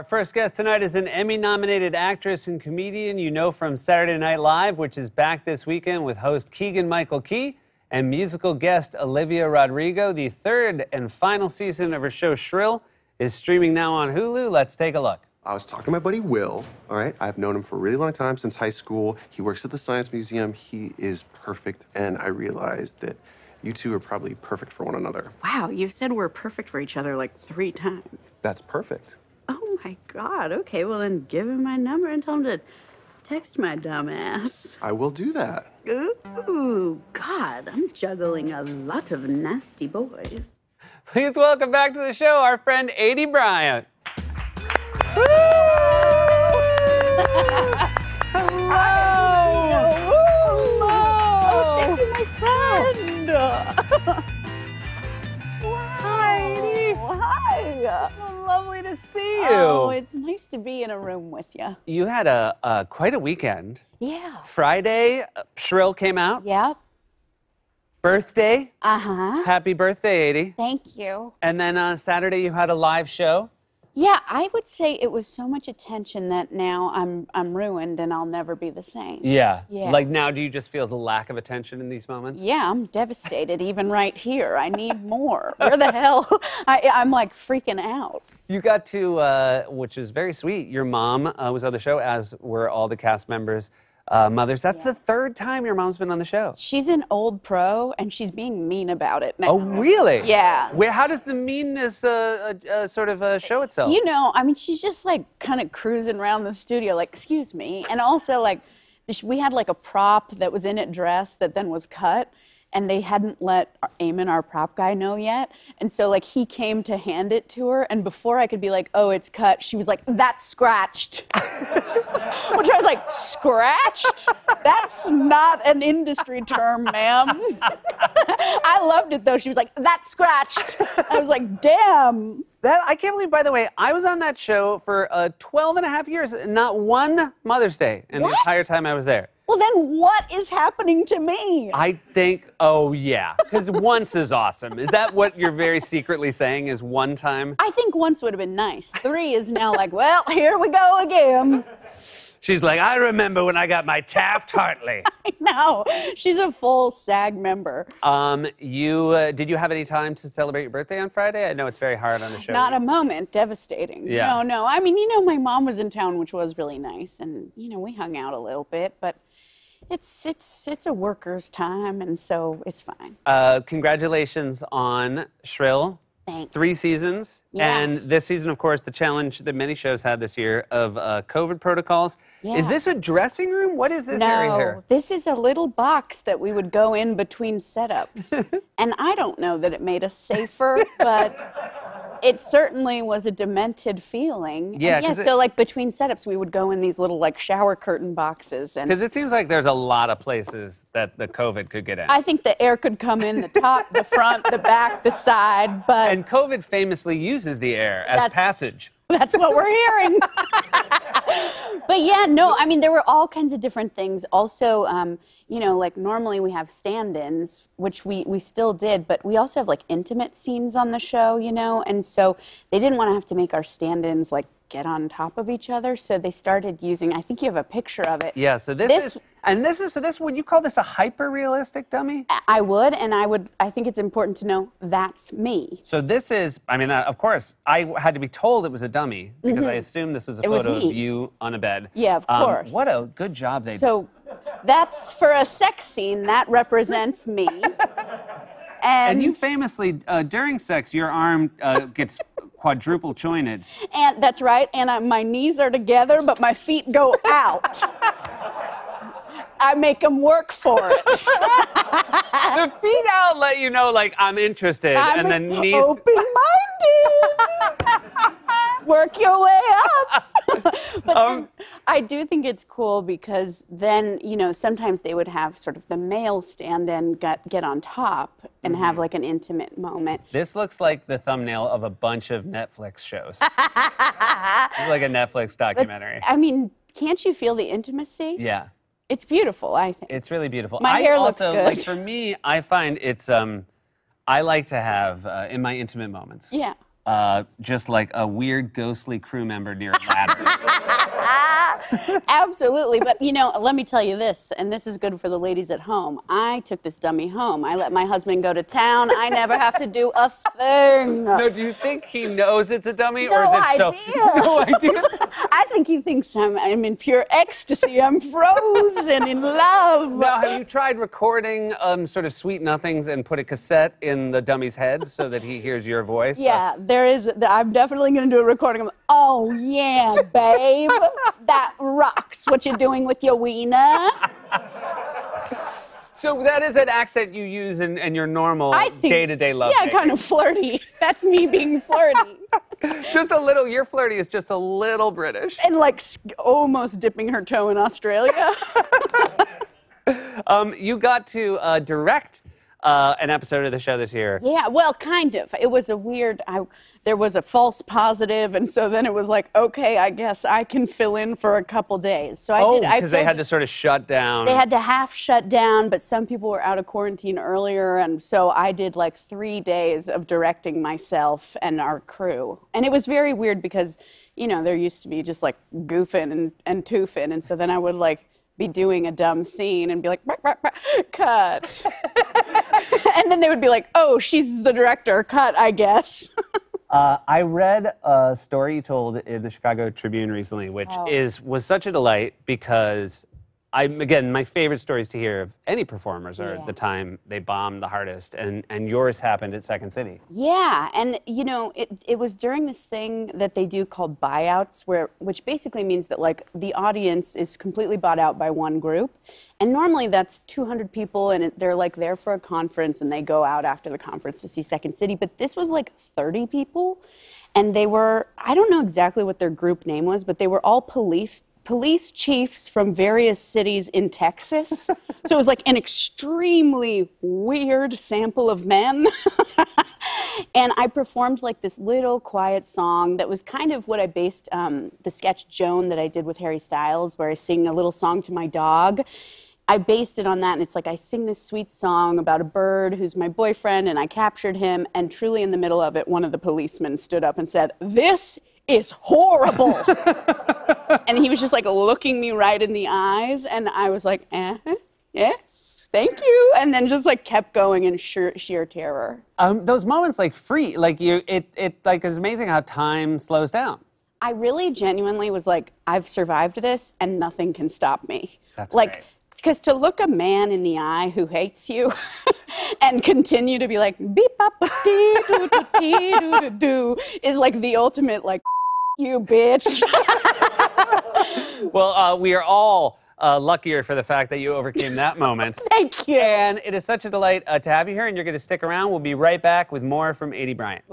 Our first guest tonight is an Emmy-nominated actress and comedian you know from Saturday Night Live, which is back this weekend with host Keegan-Michael Key and musical guest Olivia Rodrigo. The third and final season of her show Shrill is streaming now on Hulu. Let's take a look. I was talking to my buddy Will, all right? I've known him for a really long time, since high school. He works at the Science Museum. He is perfect, and I realized that you two are probably perfect for one another. Wow, you've said we're perfect for each other like 3 times. That's perfect. Oh my God, okay, well then give him my number and tell him to text my dumb ass. I will do that. Ooh, God, I'm juggling a lot of nasty boys. Please welcome back to the show our friend Aidy Bryant. Woo! Hello! Hello! Oh, thank you, my friend! Hi, Aidy. Hi! It's so lovely to see you. Oh, it's nice to be in a room with you. You had a quite a weekend. Yeah. Friday, Shrill came out. Yep. Birthday. Uh-huh. Happy birthday, Aidy. Thank you. And then Saturday you had a live show. Yeah, I would say it was so much attention that now I'm ruined and I'll never be the same. Yeah. Yeah. Like now, do you just feel the lack of attention in these moments? Yeah, I'm devastated even right here. I need more. Where the hell? I'm like freaking out. You got to, which is very sweet. Your mom was on the show, as were all the cast members' mothers. That's the third time your mom's been on the show. She's an old pro, and she's being mean about it now. Oh, really? Yeah. How does the meanness sort of show itself? You know, I mean, she's just like kind of cruising around the studio, like, excuse me. And also, like, we had like a prop that was in it dress that then was cut. And they hadn't let Eamon, our prop guy, know yet. And so, like, he came to hand it to her. And before I could be like, oh, it's cut, she was like, that's scratched. Which I was like, scratched? That's not an industry term, ma'am. I loved it, though. She was like, that's scratched. I was like, damn. I can't believe, by the way, I was on that show for 12 and a half years, not one Mother's Day in the entire time I was there. Well, then what is happening to me? I think, oh, yeah, because once is awesome. Is that what you're very secretly saying, is one time? I think once would have been nice. 3 is now like, well, here we go again. She's like, I remember when I got my Taft-Hartley. I know. She's a full SAG member. Did you have any time to celebrate your birthday on Friday? I know it's very hard on the show. Not a moment. Devastating. Yeah. No. I mean, you know, my mom was in town, which was really nice. And, you know, we hung out a little bit, but it's a worker's time, and so it's fine. Congratulations on Shrill. Thanks. 3 seasons. Yeah. And this season, of course, the challenge that many shows had this year of COVID protocols. Yeah. Is this a dressing room? What is this area here? No, this is a little box that we would go in between setups. And I don't know that it made us safer, but it certainly was a demented feeling. Yeah, and so like between setups, we would go in these little like shower curtain boxes. Because it seems like there's a lot of places that the COVID could get in. I think the air could come in the top, the front, the back, the side, but... And COVID famously uses the air as passage. That's what we're hearing. But yeah, no, I mean, there were all kinds of different things. Also, you know, like normally we have stand-ins, which we still did, but we also have like intimate scenes on the show, you know, and so they didn't want to have to make our stand-ins like get on top of each other, so they started using, I think you have a picture of it. Yeah, so this would you call this a hyper-realistic dummy? I would, and I think it's important to know that's me. So this is, I mean, of course, I had to be told it was a dummy because I assumed this was a photo of you on a bed. Yeah, of course. What a good job they did. So that's for a sex scene, that represents me. And you famously, during sex, your arm gets quadruple jointed. And that's right, and my knees are together, but my feet go out. I make them work for it. The feet out let you know, like, I'm interested, and then knees... Open-minded. Work your way up. But then, I do think it's cool because then, you know, sometimes they would have sort of the male stand-in get on top and have like an intimate moment. This looks like the thumbnail of a bunch of Netflix shows. It's like a Netflix documentary. But, I mean, can't you feel the intimacy? Yeah. It's beautiful, I think. It's really beautiful. My hair looks good. Like, for me, I find it's, I like to have, in my intimate moments, yeah. just like a weird ghostly crew member near a ladder. Absolutely. But, you know, let me tell you this, and this is good for the ladies at home. I took this dummy home. I let my husband go to town. I never have to do a thing. No, do you think he knows it's a dummy, No or is it idea. so? No idea. I think he thinks I'm in pure ecstasy. I'm frozen in love. Now, have you tried recording sort of sweet nothings and put a cassette in the dummy's head so that he hears your voice? Yeah, there is. I'm definitely going to do a recording of, oh, yeah, babe. That rocks. What you doing with your wiener? So that is an accent you use in your normal day-to-day love Yeah, making. kind of flirty. That's me being flirty. Just a little, your flirty is just a little British. And like almost dipping her toe in Australia. You got to direct an episode of the show this year. Yeah, well, kind of. It was a weird, there was a false positive, and so then it was like, okay, I guess I can fill in for a couple days. So I did. Because they had to sort of shut down. They had to half shut down, but some people were out of quarantine earlier, and so I did like 3 days of directing myself and our crew. And it was very weird because, you know, there used to be just like goofing and toofing, and so then I would like be doing a dumb scene and be like, "Bark, bark, bark, cut." And then they would be like, oh, she's the director, cut, I guess. I read a story you told in the Chicago Tribune recently, which was such a delight because again, my favorite stories to hear of any performers are the time they bombed the hardest, and yours happened at Second City. Yeah, and you know, it was during this thing that they do called buyouts, which basically means that like the audience is completely bought out by one group, and normally that's 200 people, and they're like there for a conference, and they go out after the conference to see Second City, but this was like 30 people, and they were, I don't know exactly what their group name was, but they were all police chiefs from various cities in Texas. So it was like an extremely weird sample of men. And I performed like this little quiet song that was kind of what I based the sketch Joan that I did with Harry Styles, where I sing a little song to my dog. I based it on that, and it's like I sing this sweet song about a bird who's my boyfriend, and I captured him, and truly in the middle of it, one of the policemen stood up and said, "This is horrible." And he was just like looking me right in the eyes, and I was like, yes, thank you, and then just like kept going in sheer terror. Those moments like free, like it like is amazing how time slows down. I really genuinely was like, I've survived this, and nothing can stop me. That's like, great. because to look a man in the eye who hates you and continue to be like, beep up dee doo doo dee doo doo doo is like the ultimate like, you bitch. Well, we are all luckier for the fact that you overcame that moment. Thank you. And it is such a delight to have you here, and you're going to stick around. We'll be right back with more from Aidy Bryant.